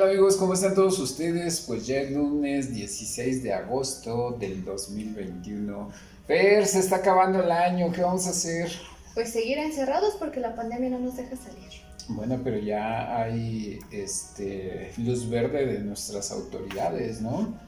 tal amigos? ¿Cómo están todos ustedes? Pues ya es lunes 16 de agosto del 2021. Fer, se está acabando el año, ¿qué vamos a hacer? Pues seguir encerrados porque la pandemia no nos deja salir. Bueno, pero ya hay luz verde de nuestras autoridades, ¿no?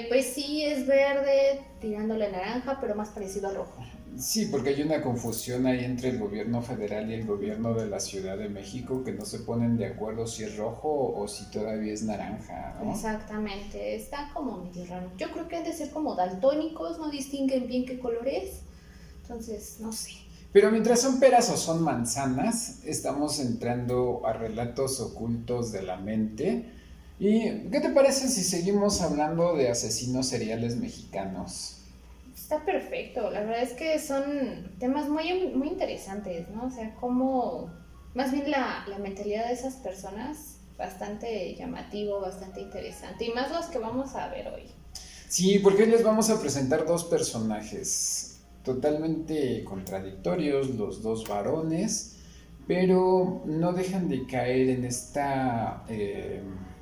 Pues sí, es verde, tirándole naranja, pero más parecido a rojo. Sí, porque hay una confusión ahí entre el gobierno federal y el gobierno de la Ciudad de México que no se ponen de acuerdo si es rojo o si todavía es naranja, ¿no? Exactamente, está como medio raro. Yo creo que han de ser como daltónicos, no distinguen bien qué color es. Entonces, no sé. Pero mientras son peras o son manzanas, estamos entrando a relatos ocultos de la mente. ¿Y qué te parece si seguimos hablando de asesinos seriales mexicanos? Está perfecto, la verdad es que son temas muy interesantes, ¿no? O sea, como más bien la mentalidad de esas personas, bastante llamativo, bastante interesante, y más los que vamos a ver hoy. Sí, porque hoy les vamos a presentar dos personajes totalmente contradictorios, los dos varones, pero no dejan de caer en esta,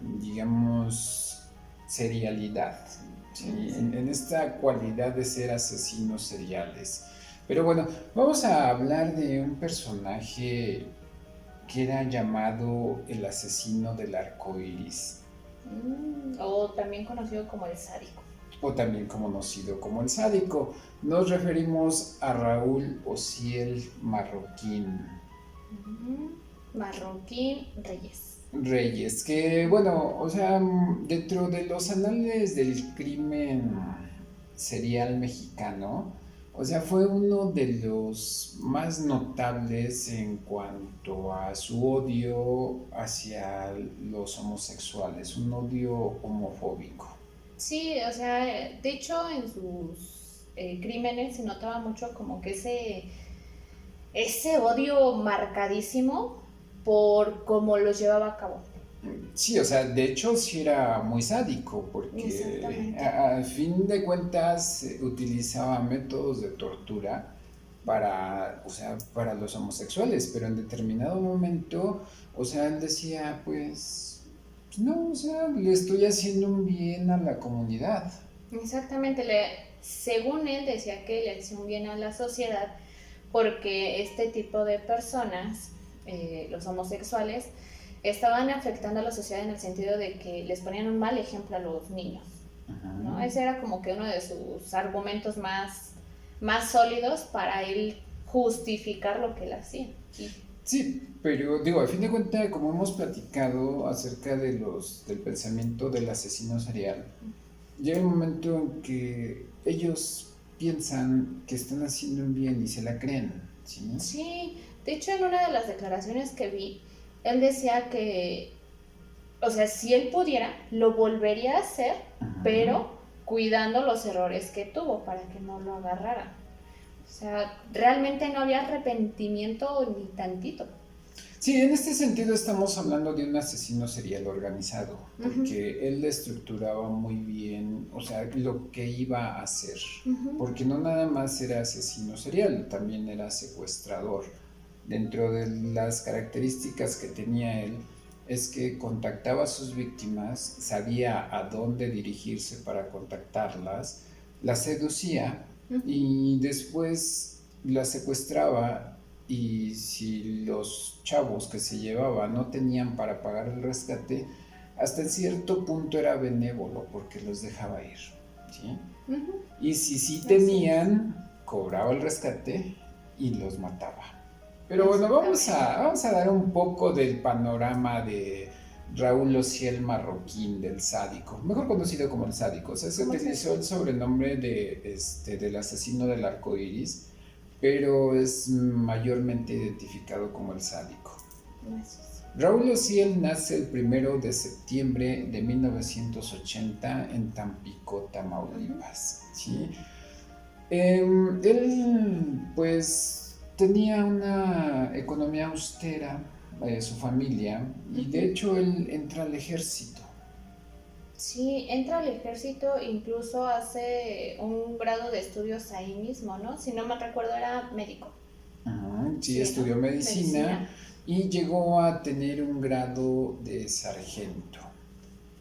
digamos, serialidad, ¿sí? Sí. En esta cualidad de ser asesinos seriales. Pero bueno, vamos a hablar de un personaje que era llamado el asesino del arco iris, O también conocido como el sádico. o también conocido como el sádico. Nos referimos a Raúl Ociel Marroquín Marroquín Reyes. Reyes, que bueno, o sea, dentro de los anales del crimen serial mexicano, o sea, fue uno de los más notables en cuanto a su odio hacia los homosexuales, un odio homofóbico. Sí, o sea, de hecho en sus crímenes se notaba mucho como que ese odio marcadísimo por cómo los llevaba a cabo. Sí, o sea, de hecho sí era muy sádico porque Exactamente. a fin de cuentas utilizaba métodos de tortura para, o sea, para los homosexuales, pero en determinado momento, o sea, él decía, pues no, o sea, le estoy haciendo un bien a la comunidad. Exactamente, según él decía que le hacía un bien a la sociedad porque este tipo de personas, los homosexuales, estaban afectando a la sociedad en el sentido de que les ponían un mal ejemplo a los niños, ¿no? Ajá. Ese era como que uno de sus argumentos más sólidos para él justificar lo que él hacía. Y Sí, pero digo, a fin de cuentas, como hemos platicado acerca de del pensamiento del asesino serial, llega un momento en que ellos piensan que están haciendo un bien y se la creen, ¿sí? sí, de hecho en una de las declaraciones que vi, él decía que, o sea, si él pudiera, lo volvería a hacer, Ajá. pero cuidando los errores que tuvo para que no lo agarraran. O sea, realmente no había arrepentimiento ni tantito. Sí, en este sentido estamos hablando de un asesino serial organizado, Ujú, porque él estructuraba muy bien, o sea, lo que iba a hacer, ujú. porque no nada más era asesino serial, también era secuestrador. Dentro de las características que tenía él es que contactaba a sus víctimas, sabía a dónde dirigirse para contactarlas, las seducía y después las secuestraba, y si los chavos que se llevaba no tenían para pagar el rescate, hasta en cierto punto era benévolo porque los dejaba ir, ¿sí? Ujú, Y si sí así es, tenían, cobraba el rescate y los mataba. Pero bueno, exactamente. vamos a dar un poco del panorama de Raúl Ociel Marroquín, del sádico, mejor conocido como el sádico. O sea, se ¿Cómo es utilizó eso? el sobrenombre del asesino del arco iris, pero es mayormente identificado como el sádico. Gracias. Raúl Ociel nace el 1 de septiembre de 1980 en Tampico, Ujú, Tamaulipas, ¿sí? Él, pues, tenía una economía austera, su familia, y de ujú. hecho él entra al ejército. Sí, entra al ejército, incluso hace un grado de estudios ahí mismo, ¿no? Si no me recuerdo, era médico. Ajá, sí, Sí, ¿no? estudió medicina Medicina. y llegó a tener un grado de sargento.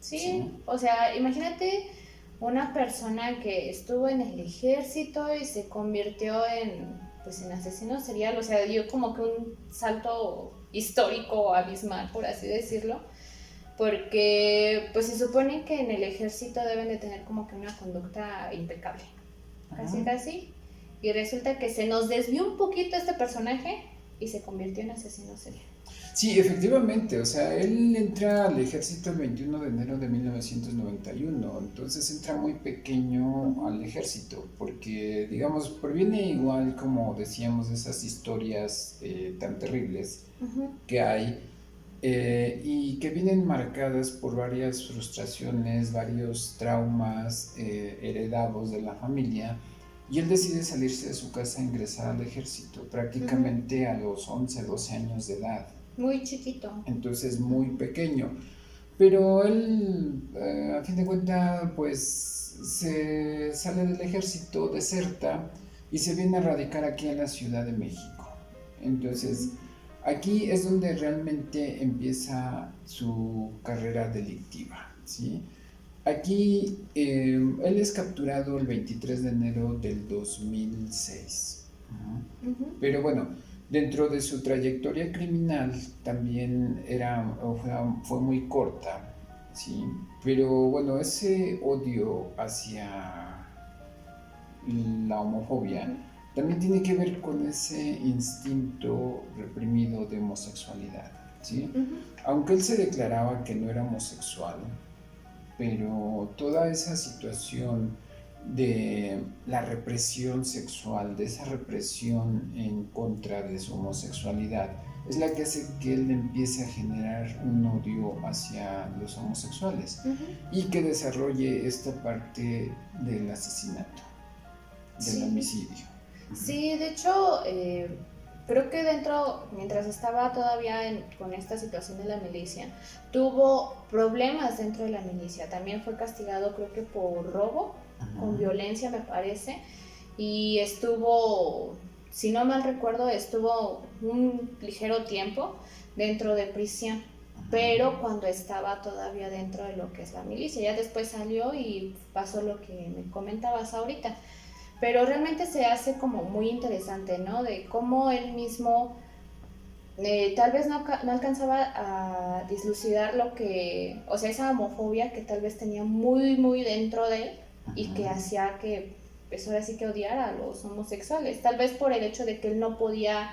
Sí, ¿Sí? o sea, imagínate una persona que estuvo en el ejército y se convirtió en, pues, en asesino serial, o sea, dio como que un salto histórico abismal, por así decirlo, porque pues se supone que en el ejército deben de tener como que una conducta impecable, casi Ajá. casi, y resulta que se nos desvió un poquito este personaje y se convirtió en asesino serial. Sí, efectivamente, o sea, él entra al ejército el 21 de enero de 1991, entonces entra muy pequeño al Uh-huh. ejército, porque, digamos, proviene igual, como decíamos, de esas historias tan terribles Uh-huh. que hay y que vienen marcadas por varias frustraciones, varios traumas heredados de la familia. Y él decide salirse de su casa e ingresar al ejército Uh-huh. prácticamente a los 11, 12 años de edad. Muy chiquito. Entonces muy pequeño. Pero él, a fin de cuentas, pues se sale del ejército, deserta y se viene a radicar aquí en la Ciudad de México. Entonces, Uh-huh. aquí es donde realmente empieza su carrera delictiva, ¿sí? Aquí él es capturado el 23 de enero del 2006. Uh-huh. Uh-huh. Pero bueno, dentro de su trayectoria criminal también fue muy corta, ¿sí? Pero bueno, ese odio hacia la homofobia Uh-huh. también tiene que ver con ese instinto reprimido de homosexualidad, ¿sí? Uh-huh. Aunque él se declaraba que no era homosexual, pero toda esa situación de la represión sexual, de esa represión en contra de su homosexualidad, es la que hace que él empiece a generar un odio hacia los homosexuales Uh-huh. y que desarrolle esta parte del asesinato, del Sí, homicidio. sí, de hecho, creo que dentro, mientras estaba todavía con esta situación de la milicia, tuvo problemas dentro de la milicia. También fue castigado, creo que por robo, con violencia, me parece, y estuvo, si no mal recuerdo, estuvo un ligero tiempo dentro de prisión, pero cuando estaba todavía dentro de lo que es la milicia. Ya después salió y pasó lo que me comentabas ahorita. Pero realmente se hace como muy interesante, ¿no? De cómo él mismo tal vez no alcanzaba a dislucidar lo que, o sea, esa homofobia que tal vez tenía muy, muy dentro de él y que hacía que, pues ahora sí que odiara a los homosexuales. Tal vez por el hecho de que él no podía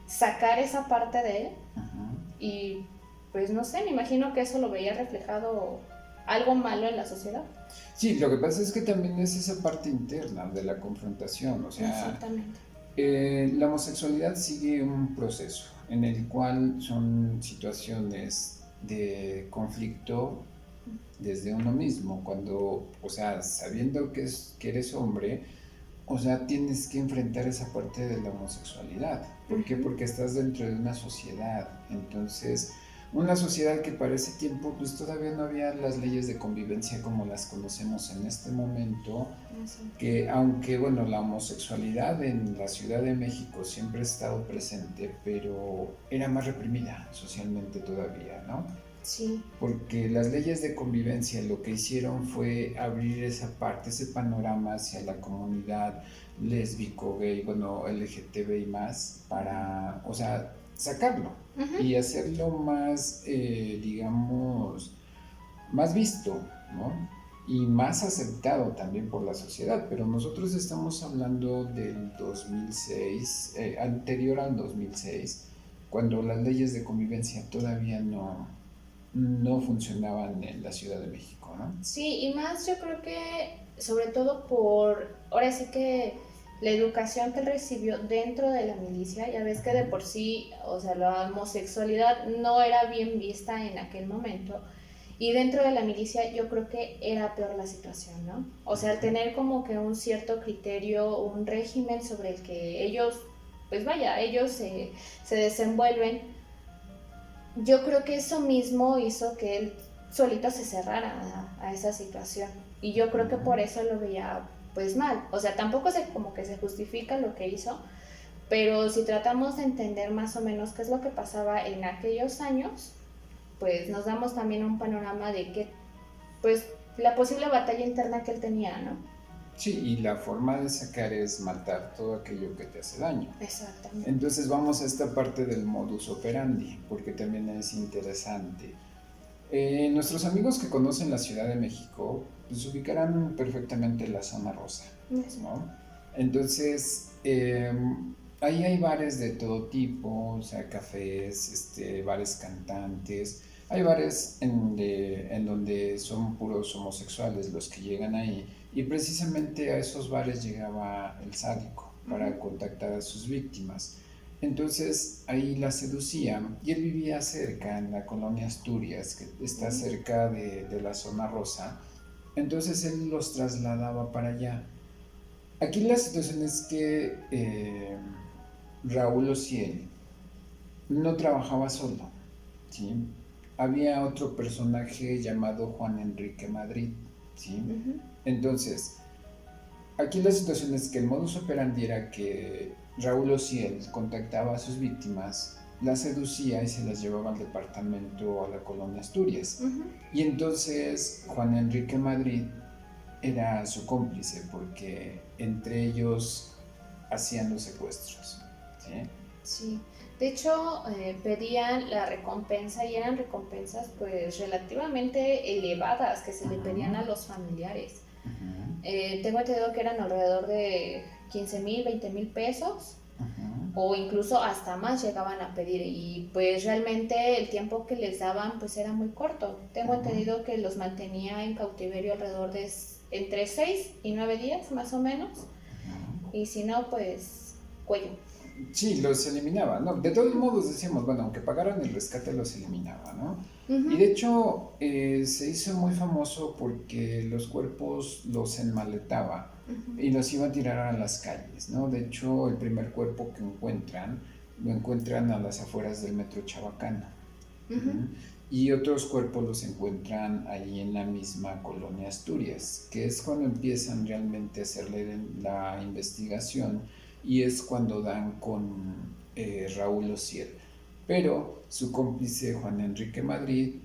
sacar esa parte de él y, pues no sé, me imagino que eso lo veía reflejado algo malo en la sociedad. Sí, lo que pasa es que también es esa parte interna de la confrontación, o sea, Exactamente. la homosexualidad sigue un proceso en el cual son situaciones de conflicto desde uno mismo, cuando, o sea, sabiendo que eres hombre, o sea, tienes que enfrentar esa parte de la homosexualidad. ¿Por qué? Uh-huh. Porque estás dentro de una sociedad. Entonces, una sociedad que para ese tiempo pues todavía no había las leyes de convivencia como las conocemos en este momento, Exacto. que aunque bueno, la homosexualidad en la Ciudad de México siempre ha estado presente, pero era más reprimida socialmente todavía, ¿no? Sí. Porque las leyes de convivencia lo que hicieron fue abrir esa parte, ese panorama hacia la comunidad lésbico, gay, bueno, LGTBI más, para, o sea, sacarlo Uh-huh. y hacerlo más, digamos, más visto, ¿no? Y más aceptado también por la sociedad, pero nosotros estamos hablando del 2006, anterior al 2006, cuando las leyes de convivencia todavía no funcionaban en la Ciudad de México, ¿no? Sí, y más yo creo que sobre todo por, ahora sí que la educación que él recibió dentro de la milicia, ya ves que de por sí, o sea, la homosexualidad no era bien vista en aquel momento, y dentro de la milicia yo creo que era peor la situación, ¿no? O sea, al tener como que un cierto criterio, un régimen sobre el que ellos, pues vaya, ellos se desenvuelven, yo creo que eso mismo hizo que él solito se cerrara a esa situación. Y yo creo que por eso lo veía pues mal. O sea, tampoco como que se justifica lo que hizo, Pero si tratamos de entender más o menos qué es lo que pasaba en aquellos años, pues nos damos también un panorama de que, pues, la posible batalla interna que él tenía, ¿no? Sí, y la forma de sacar es matar todo aquello que te hace daño. Exactamente. Entonces vamos a esta parte del modus operandi, porque también es interesante. Nuestros amigos que conocen la Ciudad de México, pues ubicarán perfectamente la zona rosa, ¿no? Entonces, ahí hay bares de todo tipo, o sea, cafés, bares cantantes. Hay bares en donde son puros homosexuales los que llegan ahí. Y precisamente a esos bares llegaba el sádico para contactar a sus víctimas. Entonces ahí la seducía y él vivía cerca, en la colonia Asturias, que está cerca de la zona rosa. Entonces él los trasladaba para allá. Aquí la situación es que Raúl Ociel no trabajaba solo, ¿sí? Había otro personaje llamado Juan Enrique Madrid, ¿sí? Entonces, aquí la situación es que el modus operandi era que Raúl Ociel contactaba a sus víctimas, las seducía y se las llevaba al departamento, a la colonia Asturias. Y entonces Juan Enrique Madrid era su cómplice porque entre ellos hacían los secuestros, ¿sí? Sí, de hecho pedían la recompensa y eran recompensas pues relativamente elevadas que se le pedían a los familiares. Tengo entendido que eran alrededor de 15,000, 20,000 pesos o incluso hasta más llegaban a pedir y pues realmente el tiempo que les daban pues era muy corto. Tengo entendido que los mantenía en cautiverio alrededor de entre 6 y 9 días más o menos y si no pues cuello. Sí, los eliminaba, ¿no? De todos modos decíamos, bueno, aunque pagaran el rescate los eliminaba, ¿no? Y de hecho se hizo muy famoso porque los cuerpos los enmaletaba y los iba a tirar a las calles, ¿no? De hecho, el primer cuerpo que encuentran, lo encuentran a las afueras del metro Chabacano. Y otros cuerpos los encuentran ahí en la misma colonia Asturias, que es cuando empiezan realmente a hacerle la investigación y es cuando dan con Raúl Ociel. Pero su cómplice Juan Enrique Madrid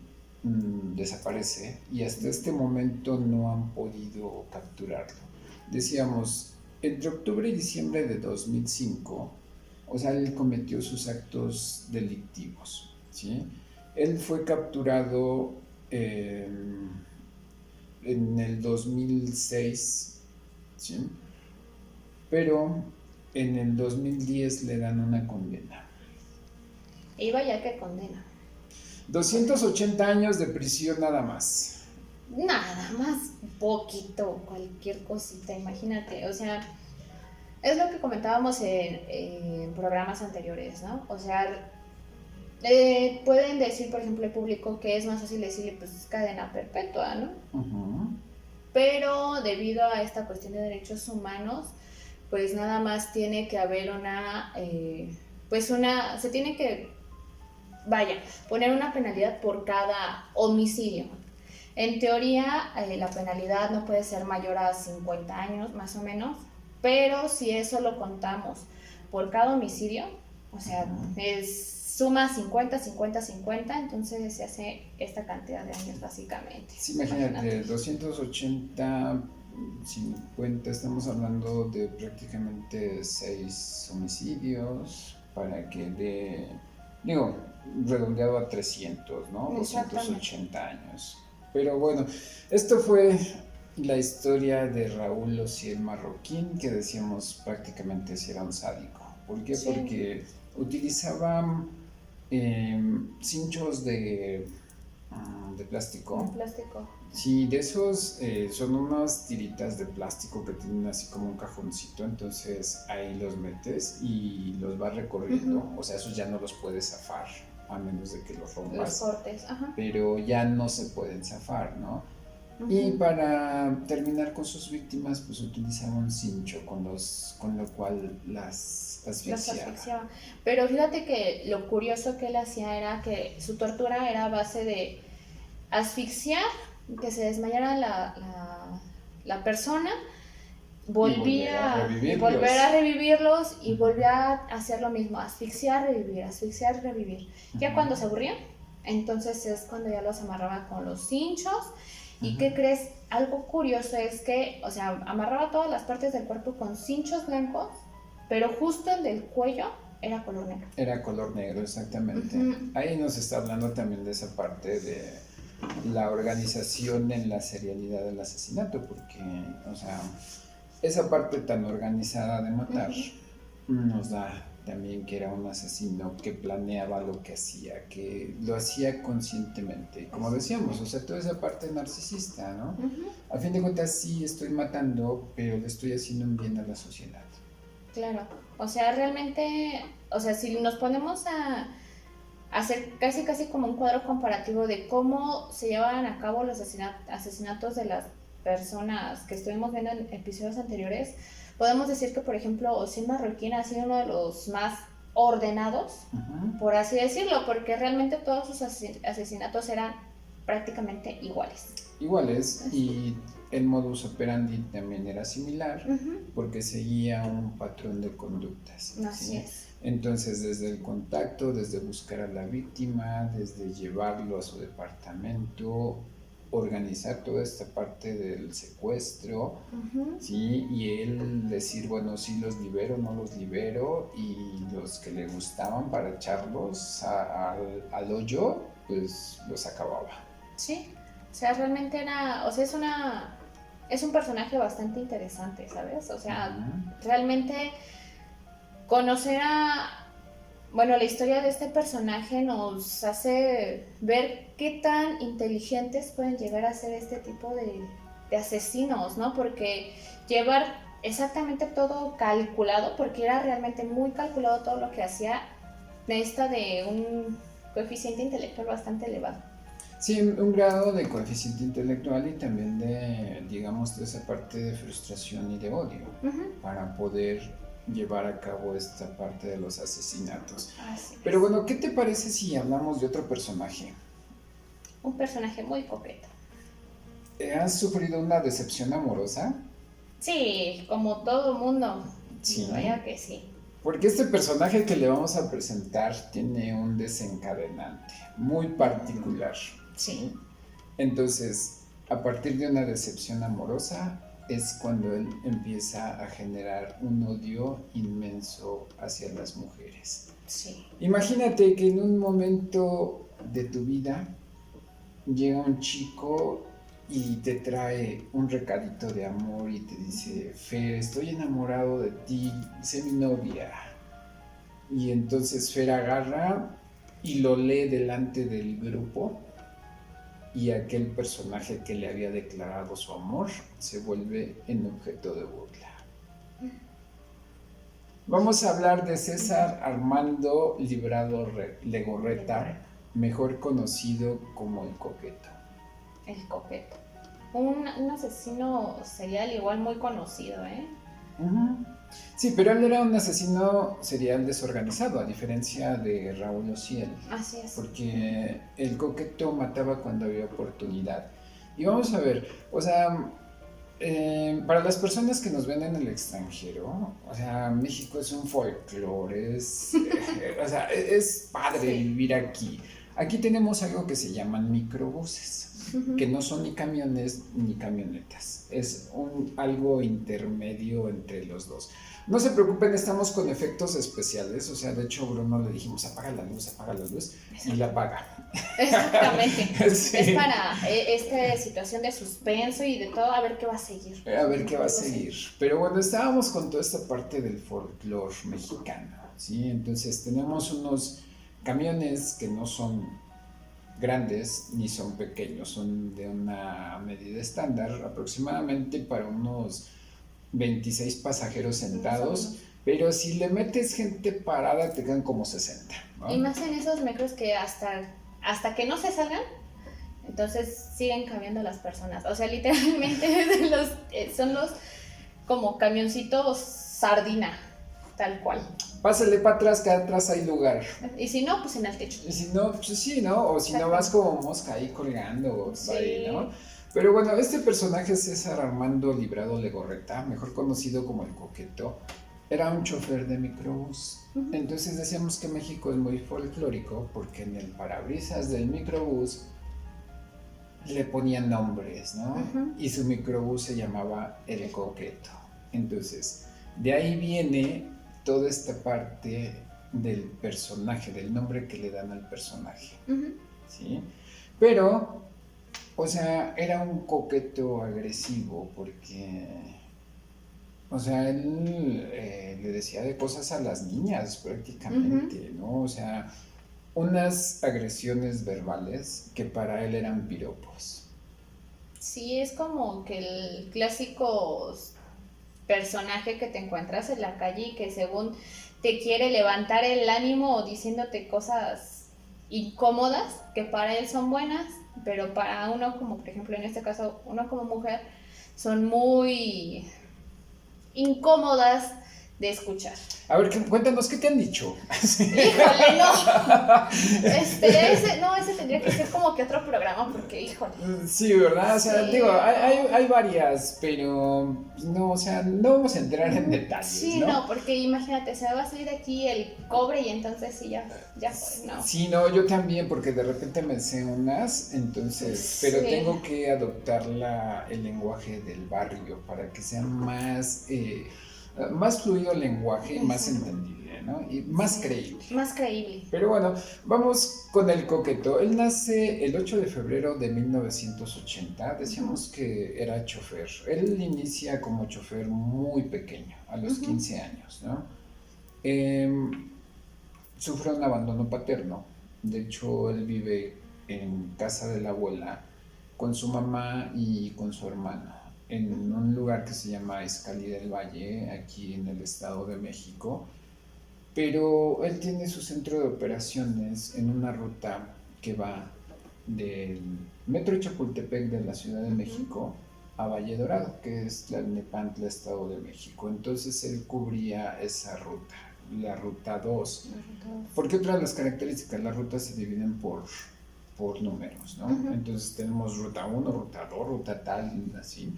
desaparece y hasta este momento no han podido capturarlo. Decíamos, entre octubre y diciembre de 2005, o sea, él cometió sus actos delictivos, ¿sí? Él fue capturado en el 2006, ¿sí? Pero en el 2010 le dan una condena. Y vaya que condena. 280 años de prisión nada más. Nada más, poquito, cualquier cosita, imagínate. O sea, es lo que comentábamos en programas anteriores, ¿no? O sea, pueden decir, por ejemplo, el público que es más fácil decirle, pues, cadena perpetua, ¿no? Pero debido a esta cuestión de derechos humanos, pues nada más tiene que haber se tiene que, poner una penalidad por cada homicidio. En teoría, la penalidad no puede ser mayor a 50 años, más o menos, pero si eso lo contamos por cada homicidio, o sea, suma 50, 50, 50, entonces se hace esta cantidad de años básicamente. Sí, imagínate, 280, 50, estamos hablando de prácticamente 6 homicidios para que redondeado a 300, ¿no? 280 años. Pero bueno, esto fue la historia de Raúl Ociel Marroquín, que decíamos prácticamente si era un sádico. ¿Por qué? Sí. Porque utilizaba cinchos de plástico. De plástico. Sí, de esos son unas tiritas de plástico que tienen así como un cajoncito, entonces ahí los metes y los vas recorriendo, o sea, esos ya no los puedes zafar, a menos de que los rompas. Los cortes, pero ya no se pueden zafar, ¿no? Y para terminar con sus víctimas, pues utilizaba un cincho con lo cual las asfixiaba. Pero fíjate que lo curioso que él hacía era que su tortura era a base de asfixiar, que se desmayara la persona volvía a volver a revivirlos y volvía a hacer lo mismo, asfixiar, revivir. Ya cuando se aburrían, entonces es cuando ya los amarraba con los cinchos. ¿Y qué crees? Algo curioso es que, o sea, amarraba todas las partes del cuerpo con cinchos blancos, pero justo el del cuello era color negro. Era color negro, exactamente. Ahí nos está hablando también de esa parte de la organización en la serialidad del asesinato, porque, o sea, esa parte tan organizada de matar nos da también que era un asesino que planeaba lo que hacía, que lo hacía conscientemente. Y como decíamos, o sea, toda esa parte narcisista, ¿no? A fin de cuentas sí estoy matando, pero le estoy haciendo un bien a la sociedad. Claro, o sea, realmente, o sea, si nos ponemos a hacer casi como un cuadro comparativo de cómo se llevaban a cabo los asesinatos de las personas que estuvimos viendo en episodios anteriores, podemos decir que, por ejemplo, Osiel Marroquín ha sido uno de los más ordenados, por así decirlo, porque realmente todos sus asesinatos eran prácticamente iguales. Y el modus operandi también era similar, porque seguía un patrón de conductas. Así es. Entonces, desde el contacto, desde buscar a la víctima, desde llevarlo a su departamento, organizar toda esta parte del secuestro, ¿sí? Y él decir, bueno, sí los libero, no los libero, y los que le gustaban para echarlos al hoyo, pues los acababa. Sí, o sea, realmente era, o sea, es un personaje bastante interesante, ¿sabes? O sea, realmente conocer bueno, la historia de este personaje nos hace ver qué tan inteligentes pueden llegar a ser este tipo de asesinos, ¿no? Porque llevar exactamente todo calculado, porque era realmente muy calculado todo lo que hacía, necesita de un coeficiente intelectual bastante elevado. Sí, un grado de coeficiente intelectual y también de, digamos, de esa parte de frustración y de odio para poder llevar a cabo esta parte de los asesinatos. Pero bueno, ¿qué te parece si hablamos de otro personaje? Un personaje muy coqueto. ¿Has sufrido una decepción amorosa? Sí, como todo mundo. Sí. Vaya que sí. Porque este personaje que le vamos a presentar tiene un desencadenante muy particular. Sí. Entonces, a partir de una decepción amorosa, es cuando él empieza a generar un odio inmenso hacia las mujeres. Sí. Imagínate que en un momento de tu vida llega un chico y te trae un recadito de amor y te dice, Fer, estoy enamorado de ti, sé mi novia. Y entonces Fer agarra y lo lee delante del grupo. Y aquel personaje que le había declarado su amor se vuelve en objeto de burla. Vamos a hablar de César Armando Librado Legorreta, mejor conocido como el Coqueto. El Coqueto. Un asesino serial igual muy conocido, ¿eh? Sí, pero él era un asesino serial desorganizado, a diferencia de Raúl Osiel. Así es. Porque el Coqueto mataba cuando había oportunidad. Y vamos a ver, o sea, para las personas que nos ven en el extranjero, o sea, México es un folclore, o sea, es padre vivir aquí. Aquí tenemos algo que se llaman microbuses, que no son ni camiones ni camionetas, es algo intermedio entre los dos. No se preocupen, estamos con efectos especiales, o sea, de hecho Bruno le dijimos apaga la luz, y la apaga. Exactamente, Sí. es para esta situación de suspenso y de todo, a ver qué va a seguir. A ver qué va a seguir. Pero bueno, estábamos con toda esta parte del folclore mexicano, ¿sí? Entonces tenemos unos camiones que no son grandes ni son pequeños, son de una medida estándar, aproximadamente para unos 26 pasajeros sentados, pero si le metes gente parada te quedan como 60, ¿no? Y más en esos micros que hasta que no se salgan, entonces siguen cambiando las personas, o sea, literalmente son los como camioncitos sardina, tal cual. Pásale para atrás, que atrás hay lugar. Y si no, pues en el techo. Y si no, pues sí, ¿no? O si no vas como mosca ahí colgando, Sí. ahí, ¿no? Pero bueno, este personaje, César Armando Librado Legorreta, mejor conocido como el Coqueto, era un chofer de microbús. Entonces decíamos que México es muy folclórico porque en el parabrisas del microbús le ponían nombres, ¿no? Y su microbús se llamaba El Coqueto. Entonces, de ahí viene toda esta parte del personaje, del nombre que le dan al personaje, ¿sí? Pero, o sea, era un coqueto agresivo porque, o sea, él le decía de cosas a las niñas prácticamente, ¿no? O sea, unas agresiones verbales que para él eran piropos. Sí, es como que el clásico personaje que te encuentras en la calle y que según te quiere levantar el ánimo o diciéndote cosas incómodas que para él son buenas, pero para uno como, por ejemplo, en este caso, uno como mujer, son muy incómodas de escuchar. A ver, cuéntanos, ¿qué te han dicho? Híjole, no. Ese tendría que ser como que otro programa, porque, híjole. Sí, ¿verdad? O sea, Sí, digo, hay varias, pero no, o sea, no vamos a entrar en detalles, sí, ¿no? no, porque imagínate, se me va a salir aquí el cobre y entonces sí, ya fue, no. Sí, no, yo también, porque de repente me sé unas, entonces, pero Sí. tengo que adoptar el lenguaje del barrio para que sea más fluido el lenguaje, más entendible, ¿no? Y más creíble. Más creíble. Pero bueno, vamos con el Coqueto. Él nace el 8 de febrero de 1980. Decíamos que era chofer. Él inicia como chofer muy pequeño, a los 15 años, ¿no? Sufre un abandono paterno. De hecho, él vive en casa de la abuela con su mamá y con su hermano, en un lugar que se llama Escalí del Valle, aquí en el Estado de México. Pero él tiene su centro de operaciones en una ruta que va del Metro Chapultepec de la Ciudad de México a Valle Dorado, que es Tlalnepantla, Estado de México. Entonces él cubría esa ruta, la ruta 2. Porque otra de las características, las rutas se dividen por números, ¿no? Entonces tenemos ruta 1, ruta 2, ruta tal, así.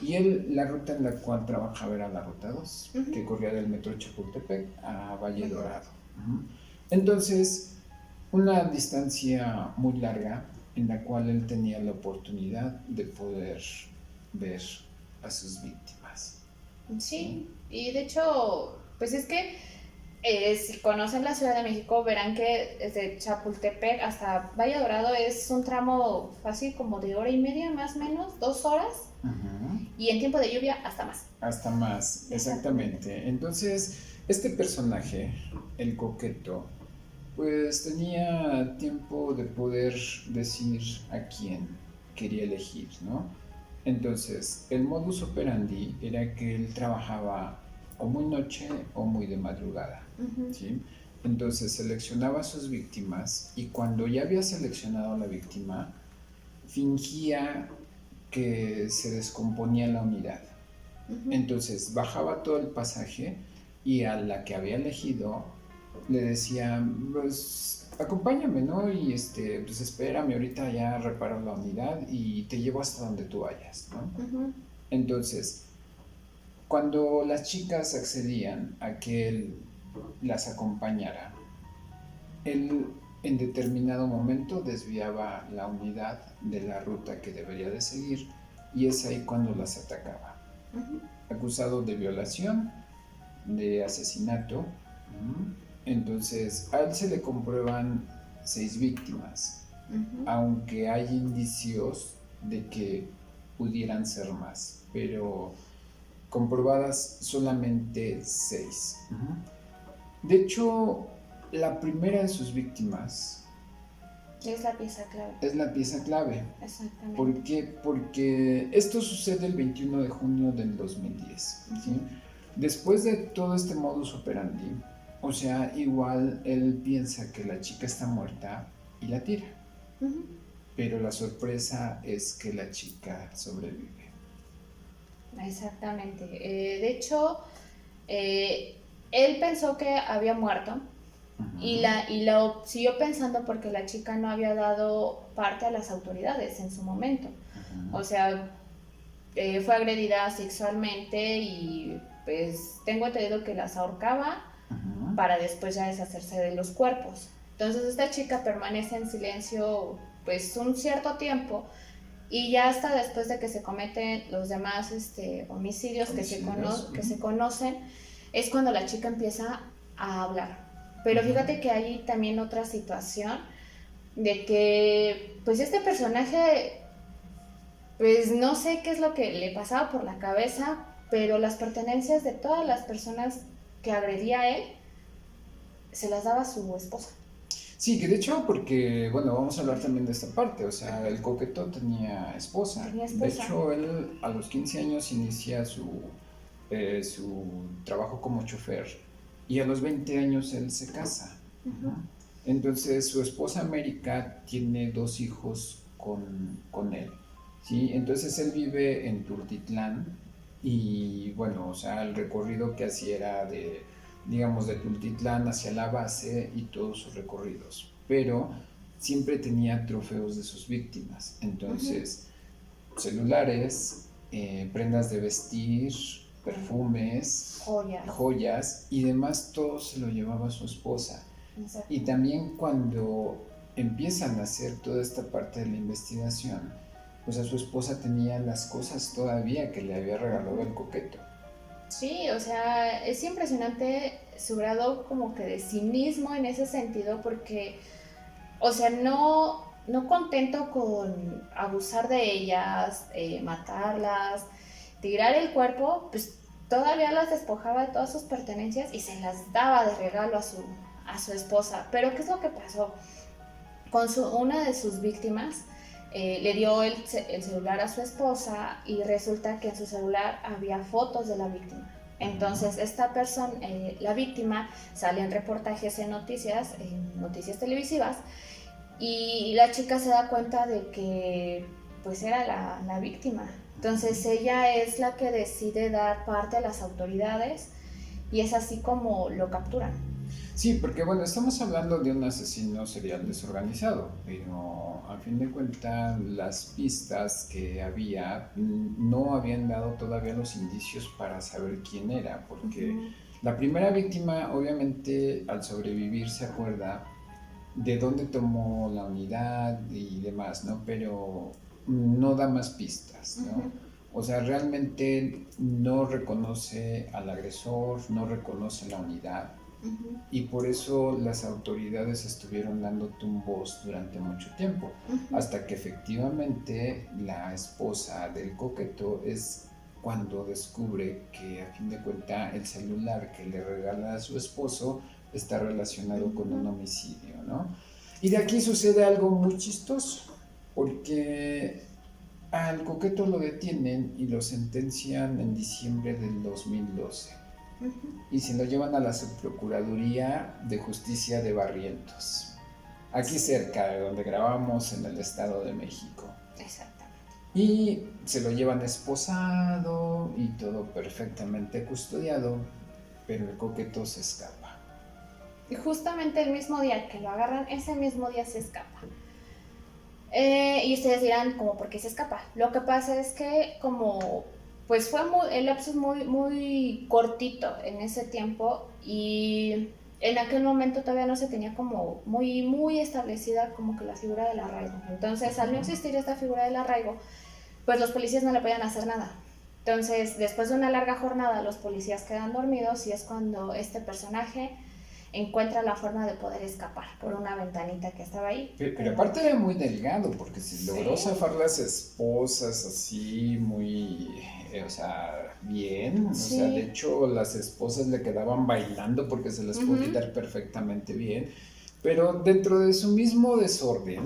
Y él, la ruta en la cual trabajaba era la ruta 2, que corría del Metro Chapultepec a Valle Dorado. Entonces, una distancia muy larga en la cual él tenía la oportunidad de poder ver a sus víctimas. Sí, y de hecho, pues es que si conocen la Ciudad de México, verán que desde Chapultepec hasta Valle Dorado es un tramo fácil como de hora y media, más o menos, 2 horas. Y en tiempo de lluvia, hasta más. Hasta más, exactamente. Entonces, este personaje, el Coqueto, pues tenía tiempo de poder decir a quién quería elegir, ¿no? Entonces, el modus operandi era que él trabajaba o muy noche o muy de madrugada, ¿sí? Entonces seleccionaba a sus víctimas y cuando ya había seleccionado a la víctima, fingía que se descomponía la unidad. Entonces bajaba todo el pasaje y a la que había elegido le decía, pues acompáñame, ¿no? Y pues espérame, ahorita ya reparo la unidad y te llevo hasta donde tú vayas, ¿no? Entonces, cuando las chicas accedían a que él las acompañara, él en determinado momento desviaba la unidad de la ruta que debería de seguir y es ahí cuando las atacaba. Acusado de violación, de asesinato. Entonces a él se le comprueban 6 víctimas, aunque hay indicios de que pudieran ser más, pero comprobadas solamente 6. De hecho, la primera de sus víctimas es la pieza clave. Es la pieza clave. Exactamente. ¿Por qué? Porque esto sucede el 21 de junio del 2010. ¿Sí? Después de todo este modus operandi, o sea, igual él piensa que la chica está muerta y la tira. Pero la sorpresa es que la chica sobrevive. Exactamente. De hecho, él pensó que había muerto. Y lo siguió pensando porque la chica no había dado parte a las autoridades en su momento. O sea, fue agredida sexualmente y pues tengo entendido que las ahorcaba para después ya deshacerse de los cuerpos. Entonces esta chica permanece en silencio pues un cierto tiempo y ya hasta después de que se cometen los demás homicidios que se conocen, es cuando la chica empieza a hablar. Pero fíjate que hay también otra situación de que pues este personaje, pues no sé qué es lo que le pasaba por la cabeza, pero las pertenencias de todas las personas que agredía a él se las daba a su esposa. Sí, que de hecho, porque, bueno, vamos a hablar también de esta parte, o sea, el coqueto tenía esposa. De hecho, él a los 15 años inicia su trabajo como chofer y a los 20 años él se casa. Entonces, su esposa América tiene 2 hijos con él, ¿sí? Entonces, él vive en Tultitlán y, bueno, o sea, el recorrido que hacía era digamos, de Tultitlán hacia la base y todos sus recorridos, pero siempre tenía trofeos de sus víctimas, entonces celulares, prendas de vestir, perfumes, joyas y demás, todo se lo llevaba a su esposa. Exacto. Y también cuando empiezan a hacer toda esta parte de la investigación, pues a su esposa tenía las cosas todavía que le había regalado el coqueto. Sí, o sea, es impresionante su grado como que de cinismo en ese sentido porque, o sea, no contento con abusar de ellas, matarlas, tirar el cuerpo, pues todavía las despojaba de todas sus pertenencias y se las daba de regalo a su esposa. Pero ¿qué es lo que pasó? Con una de sus víctimas, le dio el celular a su esposa y resulta que en su celular había fotos de la víctima. Entonces esta persona, la víctima, sale en reportajes en noticias televisivas y la chica se da cuenta de que pues era la víctima. Entonces ella es la que decide dar parte a las autoridades y es así como lo capturan. Sí, porque bueno, estamos hablando de un asesino serial desorganizado, pero a fin de cuentas las pistas que había no habían dado todavía los indicios para saber quién era, porque la primera víctima obviamente al sobrevivir se acuerda de dónde tomó la unidad y demás, ¿no? Pero no da más pistas, ¿no? O sea, realmente no reconoce al agresor, no reconoce la unidad. Y por eso las autoridades estuvieron dando tumbos durante mucho tiempo, hasta que efectivamente la esposa del coqueto es cuando descubre que a fin de cuentas el celular que le regala a su esposo está relacionado con un homicidio, ¿no? Y de aquí sucede algo muy chistoso, porque al coqueto lo detienen y lo sentencian en diciembre del 2012. Y se lo llevan a la Subprocuraduría de Justicia de Barrientos, aquí cerca de donde grabamos en el Estado de México. Exactamente. Y se lo llevan esposado y todo perfectamente custodiado, pero el coqueto se escapa. Y justamente el mismo día que lo agarran, ese mismo día se escapa. Y ustedes dirán, ¿cómo por qué se escapa? Lo que pasa es que como pues fue el lapso muy cortito en ese tiempo y en aquel momento todavía no se tenía como muy establecida como que la figura del arraigo. Entonces, al no existir esta figura del arraigo, pues los policías no le podían hacer nada. Entonces, después de una larga jornada, los policías quedan dormidos y es cuando este personaje encuentra la forma de poder escapar por una ventanita que estaba ahí. Pero aparte era muy delgado, porque si logró zafar las esposas así, muy, o sea, bien. O sea, de hecho, las esposas le quedaban bailando porque se las pudo quitar perfectamente bien. Pero dentro de su mismo desorden,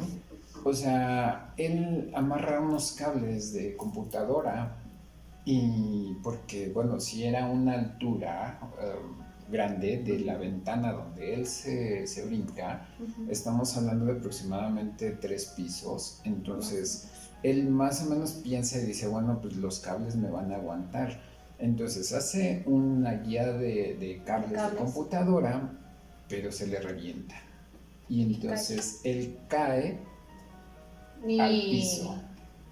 o sea, él amarra unos cables de computadora y porque, bueno, si era una altura grande de la ventana donde él se brinca, estamos hablando de aproximadamente 3 pisos, entonces él más o menos piensa y dice, bueno, pues los cables me van a aguantar, entonces hace una guía de cables de computadora, pero se le revienta, y entonces él cae al piso.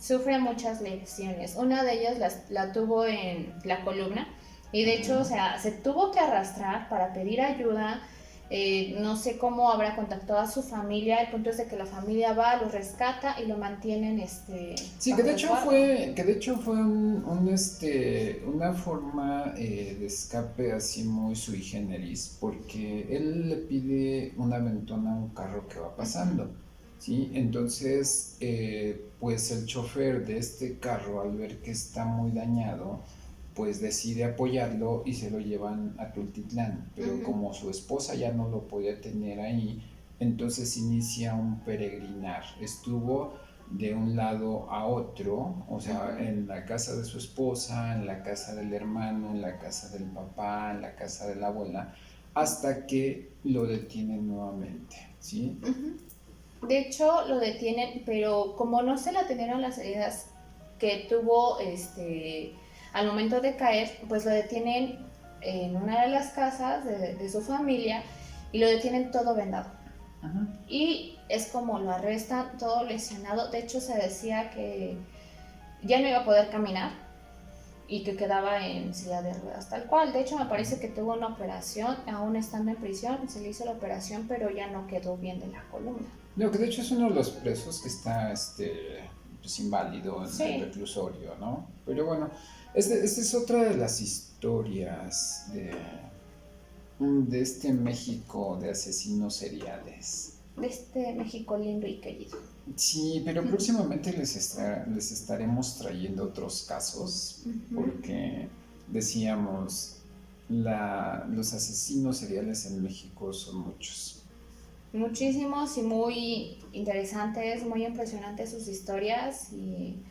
sufre muchas lesiones. Una de ellas la tuvo en la columna y de hecho, o sea, se tuvo que arrastrar para pedir ayuda. No sé cómo habrá contactado a su familia. El punto es de que la familia va, lo rescata y lo mantienen sí, que de hecho fue una forma de escape así muy sui generis, porque él le pide un aventón a un carro que va pasando, ¿sí? Entonces, pues el chofer de este carro, al ver que está muy dañado, pues decide apoyarlo y se lo llevan a Tultitlán, pero como su esposa ya no lo podía tener ahí, entonces inicia un peregrinar. Estuvo de un lado a otro, o sea, en la casa de su esposa, en la casa del hermano, en la casa del papá, en la casa de la abuela, hasta que lo detienen nuevamente, ¿sí? De hecho, lo detienen, pero como no se le atendieron las heridas que tuvo al momento de caer, pues lo detienen en una de las casas de su familia y lo detienen todo vendado. Y es como lo arrestan, todo lesionado. De hecho, se decía que ya no iba a poder caminar y que quedaba en silla de ruedas, tal cual. De hecho, me parece que tuvo una operación, aún estando en prisión, se le hizo la operación, pero ya no quedó bien de la columna. No, que de hecho es uno de los presos que está pues inválido en el Sí. reclusorio, ¿no? Pero bueno, esta es otra de las historias de este México de asesinos seriales. De este México lindo y querido. Sí, pero próximamente les estaremos trayendo otros casos, porque decíamos, los asesinos seriales en México son muchos. Muchísimos y muy interesantes, muy impresionantes sus historias y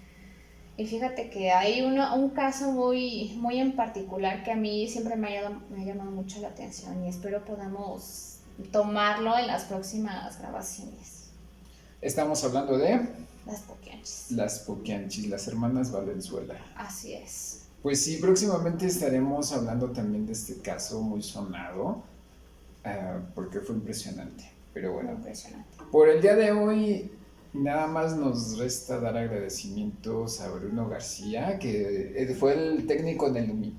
fíjate que hay un caso muy, muy en particular que a mí siempre me ha llamado mucho la atención y espero podamos tomarlo en las próximas grabaciones. Estamos hablando de Las Poquianchis. Las Poquianchis, las hermanas Valenzuela. Así es. Pues sí, próximamente estaremos hablando también de este caso muy sonado, porque fue impresionante. Pero bueno, impresionante. Por el día de hoy nada más nos resta dar agradecimientos a Bruno García, que fue el técnico en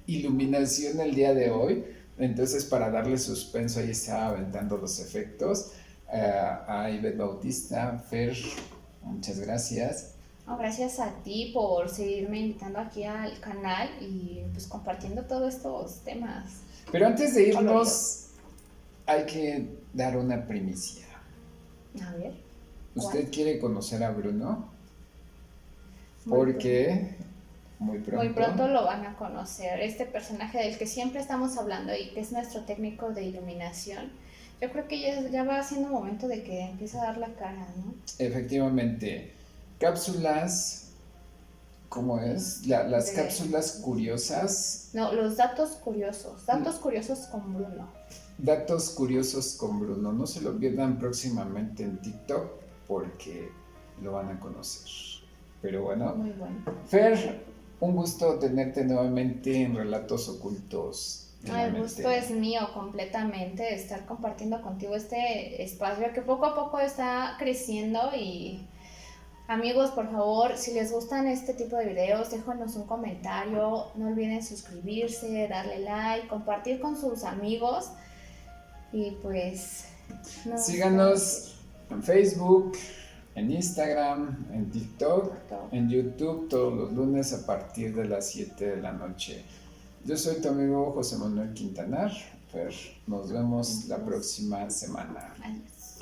iluminación el día de hoy. Entonces, para darle suspenso, ahí estaba aventando los efectos. A Ivette Bautista, Fer, muchas gracias. No, gracias a ti por seguirme invitando aquí al canal y pues compartiendo todos estos temas. Pero antes de irnos, hay que dar una primicia. A ver. ¿Usted quiere conocer a Bruno? Porque muy pronto lo van a conocer. Este personaje del que siempre estamos hablando y que es nuestro técnico de iluminación. Yo creo que ya va siendo momento de que empiece a dar la cara, ¿no? Efectivamente. Cápsulas, ¿cómo es? Las cápsulas curiosas. No, los datos curiosos. Datos curiosos con Bruno. Datos curiosos con Bruno. No se lo pierdan próximamente en TikTok porque lo van a conocer. Pero bueno. Muy bueno. Fer, un gusto tenerte nuevamente en Relatos Ocultos. El gusto es mío completamente, estar compartiendo contigo este espacio que poco a poco está creciendo y amigos, por favor, si les gustan este tipo de videos, déjanos un comentario, no olviden suscribirse, darle like, compartir con sus amigos y pues... síganos en Facebook, en Instagram, en TikTok, en YouTube todos los lunes a partir de las 7 de la noche. Yo soy tu amigo José Manuel Quintanar. Nos vemos la próxima semana. Adiós.